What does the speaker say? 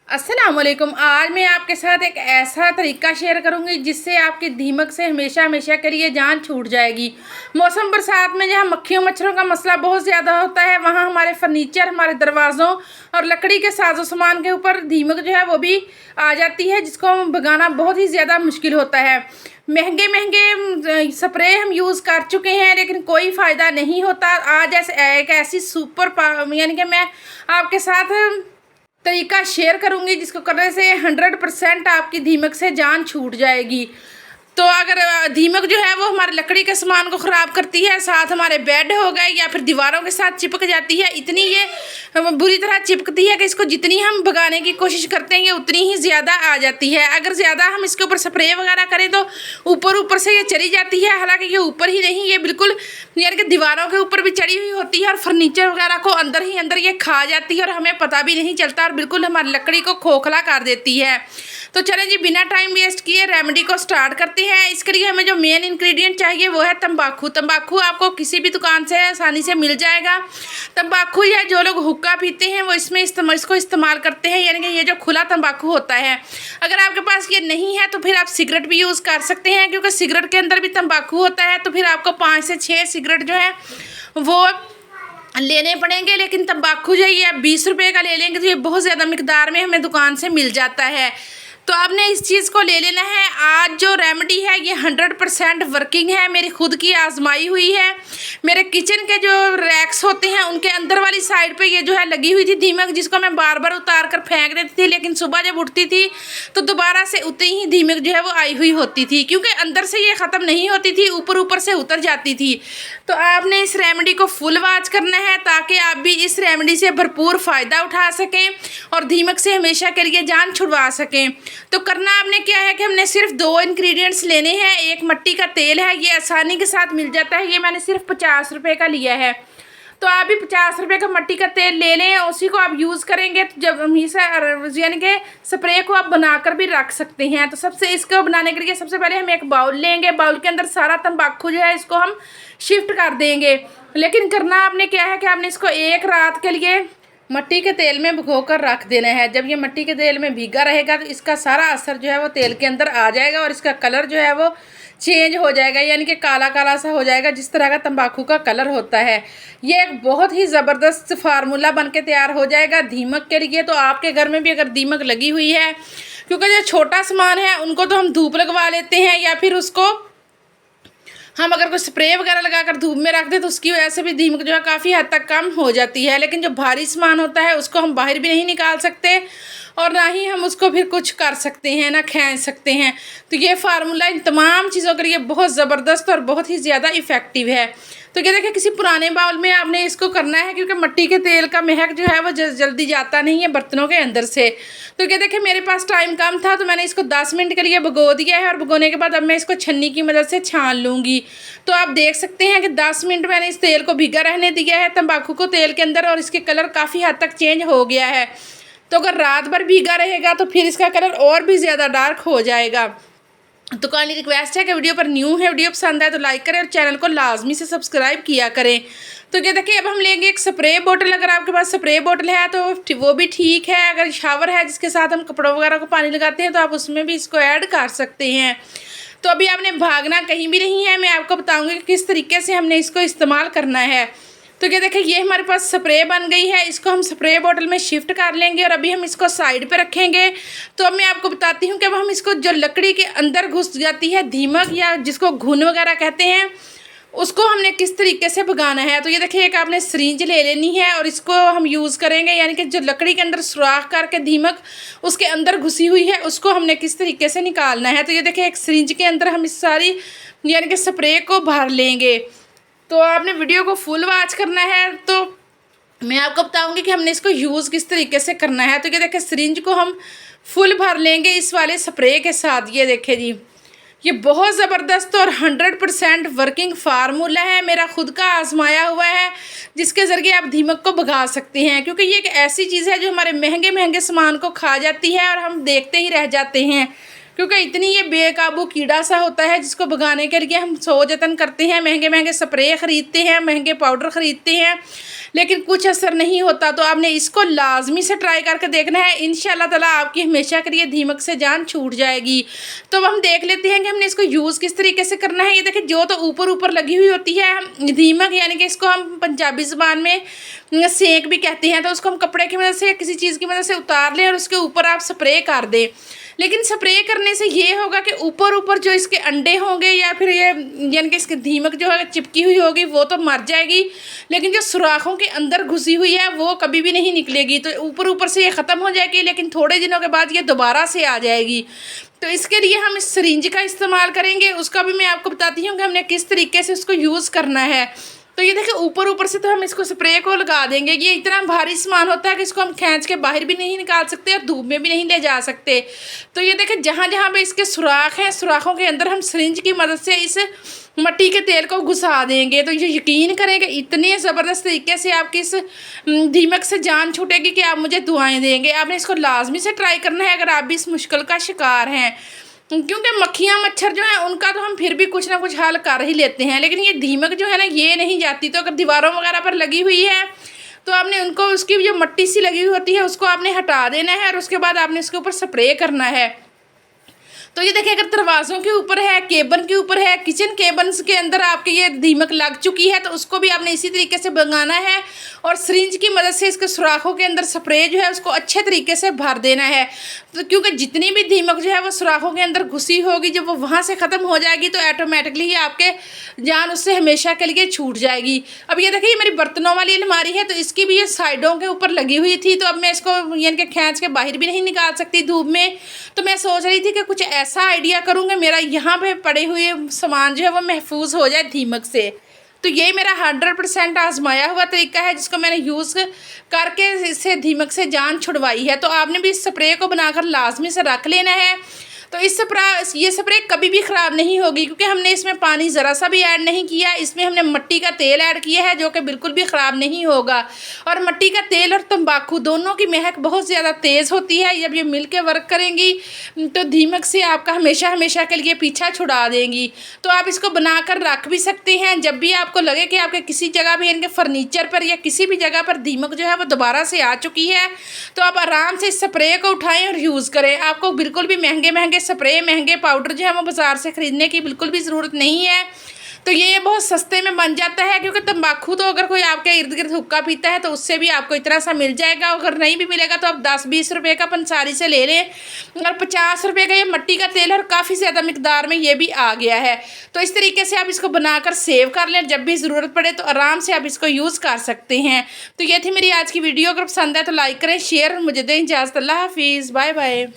अस्सलामुअलैकुम। आज मैं आपके साथ एक ऐसा तरीका शेयर करूंगी जिससे आपकी दीमक से हमेशा हमेशा के लिए जान छूट जाएगी। मौसम बरसात में जहाँ मक्खियों मच्छरों का मसला बहुत ज़्यादा होता है, वहाँ हमारे फर्नीचर, हमारे दरवाज़ों और लकड़ी के साजो सामान के ऊपर दीमक जो है वो भी आ जाती है, जिसको भगाना बहुत ही ज़्यादा मुश्किल होता है। महंगे महंगे स्प्रे हम यूज़ कर चुके हैं लेकिन कोई फ़ायदा नहीं होता। आज एक ऐसी यानी कि मैं आपके साथ तरीका शेयर करूंगी जिसको करने से 100% आपकी दीमक से जान छूट जाएगी। तो अगर दीमक जो है वो हमारे लकड़ी के सामान को ख़राब करती है, साथ हमारे बेड हो गए या फिर दीवारों के साथ चिपक जाती है, इतनी ये बुरी तरह चिपकती है कि इसको जितनी हम भगाने की कोशिश करते हैं ये उतनी ही ज़्यादा आ जाती है। अगर ज़्यादा हम इसके ऊपर स्प्रे वगैरह करें तो ऊपर से ये चली जाती है। हालांकि ये ऊपर ही नहीं, ये बिल्कुल यानी कि दीवारों के ऊपर भी चढ़ी हुई होती है और फर्नीचर वगैरह को अंदर ही अंदर ये खा जाती है और हमें पता भी नहीं चलता और बिल्कुल हमारी लकड़ी को खोखला कर देती है। तो चलें जी, बिना टाइम वेस्ट किए रेमेडी को स्टार्ट करते हैं। इसके लिए हमें जो मेन इंग्रेडिएंट चाहिए वो है तंबाकू। तंबाकू आपको किसी भी दुकान से आसानी से मिल जाएगा। तंबाकू या जो लोग हुक्का पीते हैं वो इसको इस्तेमाल करते हैं, यानी कि ये जो खुला तंबाकू होता है। अगर आपके पास ये नहीं है तो फिर आप सिगरेट भी यूज़ कर सकते हैं, क्योंकि सिगरेट के अंदर भी तंबाकू होता है। तो फिर आपको 5 से 6 सिगरेट जो है वो लेने पड़ेंगे। लेकिन तंबाकू जो है ये आप 20 रुपये का ले लेंगे तो ये बहुत ज़्यादा मिकदार में हमें दुकान से मिल जाता है। तो आपने इस चीज़ को ले लेना है। आज जो रेमेडी है ये 100% वर्किंग है, मेरी खुद की आजमाई हुई है। मेरे किचन के जो रैक्स होते हैं उनके अंदर वाली साइड पे ये जो है लगी हुई थी दीमक, जिसको मैं बार बार उतार कर फेंक देती थी, लेकिन सुबह जब उठती थी तो दोबारा से उतनी ही दीमक जो है वो आई हुई होती थी, क्योंकि अंदर से ये ख़त्म नहीं होती थी, ऊपर से उतर जाती थी। तो आपने इस रेमेडी को फुल वॉच करना है ताकि आप भी इस रेमेडी से भरपूर फ़ायदा उठा सकें और दीमक से हमेशा के लिए जान छुड़वा सकें। तो करना आपने क्या है कि हमने सिर्फ 2 इंग्रेडिएंट्स लेने हैं। एक मिट्टी का तेल है, ये आसानी के साथ मिल जाता है, ये मैंने सिर्फ 50 रुपये का लिया है। तो आप भी 50 रुपये का मिट्टी का तेल ले लें, उसी को आप यूज़ करेंगे तो जब हमेशा यानी कि स्प्रे को आप बनाकर भी रख सकते हैं। तो सबसे इसको बनाने के लिए सबसे पहले हम एक बाउल लेंगे। बाउल के अंदर सारा तंबाकू जो है इसको हम शिफ्ट कर देंगे। लेकिन करना आपने क्या है कि आपने इसको एक रात के लिए मिट्टी के तेल में भिगोकर रख देना है। जब ये मिट्टी के तेल में भीगा रहेगा तो इसका सारा असर जो है वो तेल के अंदर आ जाएगा और इसका कलर जो है वो चेंज हो जाएगा, यानी कि काला काला सा हो जाएगा, जिस तरह का तंबाकू का कलर होता है। ये एक बहुत ही ज़बरदस्त फार्मूला बन के तैयार हो जाएगा दीमक के लिए। तो आपके घर में भी अगर दीमक लगी हुई है, क्योंकि जो छोटा सामान है उनको तो हम धूप लगवा लेते हैं या फिर उसको हम अगर कोई स्प्रे वगैरह लगाकर धूप में रख दें तो उसकी वजह से भी दीमक जो है काफ़ी हद तक कम हो जाती है। लेकिन जो भारी सामान होता है उसको हम बाहर भी नहीं निकाल सकते और ना ही हम उसको फिर कुछ कर सकते हैं, ना खींच सकते हैं। तो ये फार्मूला इन तमाम चीज़ों के लिए बहुत ज़बरदस्त और बहुत ही ज़्यादा इफ़ेक्टिव है। तो क्या देखिए, किसी पुराने बाउल में आपने इसको करना है, क्योंकि मिट्टी के तेल का महक जो है वो जल्दी जाता नहीं है बर्तनों के अंदर से। तो क्या देखिए, मेरे पास टाइम कम था तो मैंने इसको 10 मिनट के लिए भिगो दिया है और भिगोने के बाद अब मैं इसको छन्नी की मदद से छान लूँगी। तो आप देख सकते हैं कि 10 मिनट मैंने इस तेल को भीगा रहने दिया है, तंबाकू को तेल के अंदर, और इसके कलर काफ़ी हद तक चेंज हो गया है। तो अगर रात भर भीगा रहेगा तो फिर इसका कलर और भी ज़्यादा डार्क हो जाएगा। तो काइंडली रिक्वेस्ट है कि वीडियो पर न्यू है, वीडियो पसंद है तो लाइक करें और चैनल को लाजमी से सब्सक्राइब किया करें। तो क्या देखिए, अब हम लेंगे एक स्प्रे बोतल। अगर आपके पास स्प्रे बोतल है तो वो भी ठीक है। अगर शावर है जिसके साथ हम कपड़ों वगैरह को पानी लगाते हैं तो आप उसमें भी इसको ऐड कर सकते हैं। तो अभी आपने भागना कहीं भी नहीं है, मैं आपको बताऊँगी कि किस तरीके से हमने इसको इस्तेमाल करना है। तो क्या देखिए, ये हमारे पास स्प्रे बन गई है, इसको हम स्प्रे बोतल में शिफ्ट कर लेंगे और अभी हम इसको साइड पे रखेंगे। तो अब मैं आपको बताती हूँ कि अब हम इसको जो लकड़ी के अंदर घुस जाती है दीमक या जिसको घुन वगैरह कहते हैं, उसको हमने किस तरीके से भगाना है। तो ये देखिए, एक आपने सिरिंज ले लेनी है और इसको हम यूज़ करेंगे, यानी कि जो लकड़ी के अंदर सुराख करके दीमक उसके अंदर घुसी हुई है उसको हमने किस तरीके से निकालना है। तो ये देखिए, एक सिरिंज के अंदर हम इस सारी यानी कि स्प्रे को भर लेंगे। तो आपने वीडियो को फुल वॉच करना है तो मैं आपको बताऊंगी कि हमने इसको यूज़ किस तरीके से करना है। तो ये देखिए, सिरिंज को हम फुल भर लेंगे इस वाले स्प्रे के साथ। ये देखिए जी, ये बहुत ज़बरदस्त और 100% वर्किंग फार्मूला है, मेरा खुद का आजमाया हुआ है, जिसके ज़रिए आप दीमक को भगा सकते हैं। क्योंकि ये एक ऐसी चीज़ है जो हमारे महंगे महंगे सामान को खा जाती है और हम देखते ही रह जाते हैं, क्योंकि इतनी ये बेकाबू कीड़ा सा होता है जिसको भगाने के लिए हम सौ जतन करते हैं, महंगे महंगे स्प्रे ख़रीदते हैं, महंगे पाउडर ख़रीदते हैं, लेकिन कुछ असर नहीं होता, तो आपने इसको लाजमी से ट्राई करके देखना है। इंशाल्लाह ताला आपकी हमेशा के लिए दीमक से जान छूट जाएगी। तो अब हम देख लेते हैं कि हमने इसको यूज़ किस तरीके से करना है। ये देखिए, जो तो ऊपर ऊपर लगी हुई होती है दीमक, यानी कि इसको हम पंजाबी ज़ुबान में सेंक भी कहते हैं, तो उसको हम कपड़े की मदद से या किसी चीज़ की मदद से उतार लें और उसके ऊपर आप स्प्रे कर दें। लेकिन स्प्रे करने से ये होगा कि ऊपर ऊपर जो इसके अंडे होंगे या फिर ये यानी कि इसकी दीमक जो है चिपकी हुई होगी वो तो मर जाएगी, लेकिन जो सुराखों के अंदर घुसी हुई है वो कभी भी नहीं निकलेगी। तो ऊपर ऊपर से ये ख़त्म हो जाएगी, लेकिन थोड़े दिनों के बाद ये दोबारा से आ जाएगी। तो इसके लिए हम इस सिरिंज का इस्तेमाल करेंगे, उसका भी मैं आपको बताती हूँ कि हमने किस तरीके से उसको यूज़ करना है। तो ये देखिए, ऊपर ऊपर से तो हम इसको स्प्रे को लगा देंगे। ये इतना भारी सामान होता है कि इसको हम खींच के बाहर भी नहीं निकाल सकते और धूप में भी नहीं ले जा सकते। तो ये देखिए, जहाँ जहाँ पे इसके सुराख हैं, सुराखों के अंदर हम सिरिंज की मदद से इस मट्टी के तेल को घुसा देंगे। तो ये यकीन करें कि इतने ज़बरदस्त तरीके से आपकी इस दीमक से जान छूटेगी कि आप मुझे दुआएं देंगे। आपने इसको लाजमी से ट्राई करना है अगर आप भी इस मुश्किल का शिकार हैं, क्योंकि मक्खियाँ मच्छर जो हैं उनका तो हम फिर भी कुछ ना कुछ हल कर ही लेते हैं, लेकिन ये दीमक जो है ना ये नहीं जाती। तो अगर दीवारों वगैरह पर लगी हुई है तो आपने उनको, उसकी जो मट्टी सी लगी हुई होती है उसको आपने हटा देना है और उसके बाद आपने इसके ऊपर स्प्रे करना है। तो ये देखिए, अगर दरवाज़ों के ऊपर है, केबन के ऊपर है, किचन केबन्स के अंदर आपके ये दीमक लग चुकी है, तो उसको भी आपने इसी तरीके से भगाना है और सिरिंज की मदद से इसके सुराखों के अंदर स्प्रे जो है उसको अच्छे तरीके से भर देना है। तो क्योंकि जितनी भी दीमक जो है वो सुराखों के अंदर घुसी होगी, जब वो वहाँ से ख़त्म हो जाएगी तो ऑटोमेटिकली ही आपके जान उससे हमेशा के लिए छूट जाएगी। अब ये देखिए, ये मेरी बर्तनों वाली अलमारी है, तो इसकी भी ये साइडों के ऊपर लगी हुई थी, तो अब मैं इसको यानी कि खींच के बाहर भी नहीं निकाल सकती धूप में। तो मैं सोच रही थी कि कुछ ऐसा आइडिया करूँगा मेरा यहाँ पे पड़े हुए सामान जो है वो महफूज हो जाए दीमक से। तो ये मेरा 100% आजमाया हुआ तरीका है जिसको मैंने यूज़ करके इससे दीमक से जान छुड़वाई है। तो आपने भी इस स्प्रे को बनाकर लाजमी से रख लेना है। तो ये स्प्रे कभी भी ख़राब नहीं होगी, क्योंकि हमने इसमें पानी ज़रा सा भी ऐड नहीं किया। इसमें हमने मिट्टी का तेल ऐड किया है जो कि बिल्कुल भी ख़राब नहीं होगा। और मिट्टी का तेल और तंबाकू दोनों की महक बहुत ज़्यादा तेज़ होती है। जब ये मिल के वर्क करेंगी तो दीमक से आपका हमेशा हमेशा के लिए पीछा छुड़ा देंगी। तो आप इसको बनाकर रख भी सकते हैं। जब भी आपको लगे कि आपके किसी जगह भी, इनके फर्नीचर पर या किसी भी जगह पर दीमक जो है वो दोबारा से आ चुकी है, तो आप आराम से इस स्प्रे को उठाएँ और यूज़ करें। आपको बिल्कुल भी महंगे स्प्रे, महंगे पाउडर जो है वो बाज़ार से ख़रीदने की बिल्कुल भी ज़रूरत नहीं है। तो ये बहुत सस्ते में बन जाता है, क्योंकि तंबाकू तो अगर कोई आपके इर्द गिर्द हुक्का पीता है तो उससे भी आपको इतना सा मिल जाएगा। अगर नहीं भी मिलेगा तो आप 10-20 रुपये का पंसारी से ले लें, और 50 रुपये का ये मिट्टी का तेल और काफ़ी ज़्यादा मिकदार में ये भी आ गया है। तो इस तरीके से आप इसको बनाकर सेव कर लें, जब भी ज़रूरत पड़े तो आराम से आप इसको यूज़ कर सकते हैं। तो ये थी मेरी आज की वीडियो। अगर पसंद है तो लाइक करें, शेयर, मुझे दें इजाज़त। अल्लाह हाफिज़, बाय बाय।